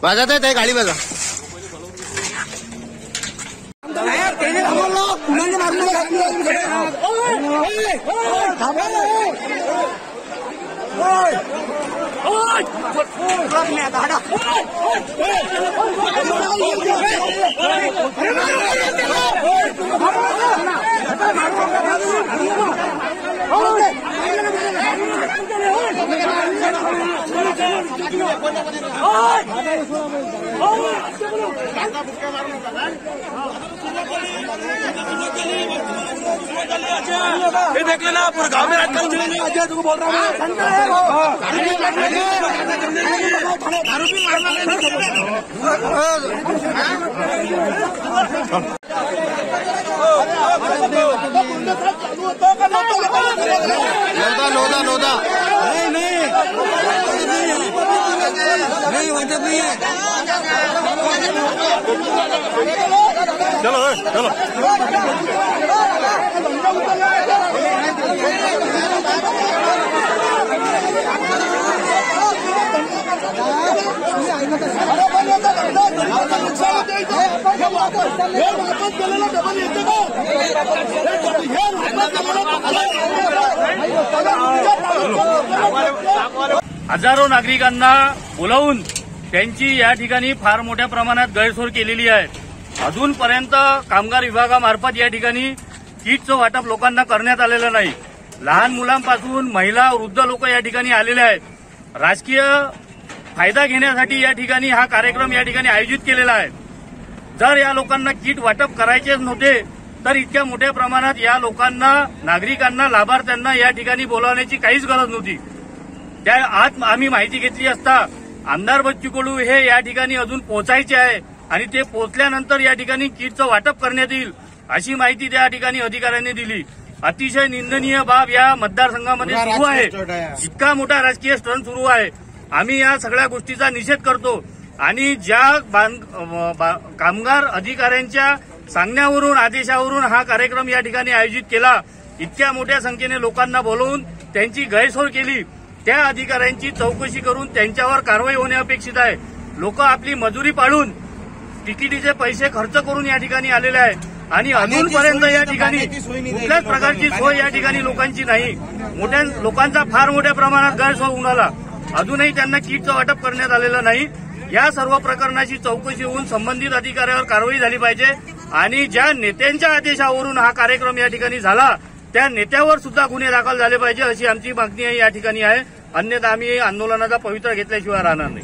वाजत आहे ते गाडी बघा. ये देख लेना पूरे गांव में आजकल अजय तुमको बोल रहा हूँ दारू भी मारना नोदा नहीं वजह नहीं है. चलो चलो हजारो नागरिकांना बोलावून त्यांची या ठिकाणी फार मोठ्या प्रमाणात गैरसोय केलेली आहे. अजूनपर्यंत कामगार विभागामार्फत या ठिकाणी किटचं वाटप लोकांना करण्यात आलेलं नाही. लहान मुलांपासून महिला वृद्ध लोक या ठिकाणी आलेले आहेत. राजकीय फायदा घेण्यासाठी या ठिकाणी हा कार्यक्रम या ठिकाणी आयोजित केलेला आहे. जर या लोकांना किट वाटप करायचेच नव्हते तर इतक्या मोठ्या प्रमाणात या लोकांना नागरिकांना लाभार्थ्यांना या ठिकाणी बोलावण्याची काहीच गरज नव्हती. त्या आज आम्ही माहिती घेतली असता आमदार बच्चू कडू हे या ठिकाणी अजून पोहोचायचे आहे आणि ते पोहोचल्यानंतर या ठिकाणी किटचं वाटप करण्यात येईल अशी माहिती त्या ठिकाणी अधिकाऱ्यांनी दिली. अतिशय निंदनीय बाब या मतदारसंघामध्ये सुरू आहे. इतका मोठा राजकीय स्टंट सुरू आहे. आम्ही या सगळ्या गोष्टीचा निषेध करतो आणि ज्या कामगार अधिकाऱ्यांच्या सांगण्यावरून आदेशावरून हा कार्यक्रम या ठिकाणी आयोजित केला, इतक्या मोठ्या संख्येने लोकांना बोलवून त्यांची गैरसोय केली, त्या अधिकाऱ्यांची चौकशी करून त्यांच्यावर कारवाई होणे अपेक्षित आहे. लोक आपली मजुरी पाळून तिकिटीचे पैसे खर्च करून या ठिकाणी आलेले आहेत आणि अजूनपर्यंत या ठिकाणी कुठल्याच प्रकारची सोय या ठिकाणी लोकांची नाही. मोठ्या लोकांचा फार मोठ्या प्रमाणात गैरसोय होऊन आला. अजूनही त्यांना किटचं वाटप करण्यात आलेलं नाही. या सर्व प्रकरणाची चौकशी होऊन संबंधित अधिकाऱ्यावर कारवाई झाली पाहिजे आणि ज्या नेत्यांच्या आदेशावरून हा कार्यक्रम या ठिकाणी झाला त्या नेत्यावर सुद्धा गुन्हे दाखल झाले पाहिजे अशी आमची मागणी या ठिकाणी आहे. अन्यथा आम्ही आंदोलनाचा पवित्रा घेतल्याशिवाय राहणार नाही.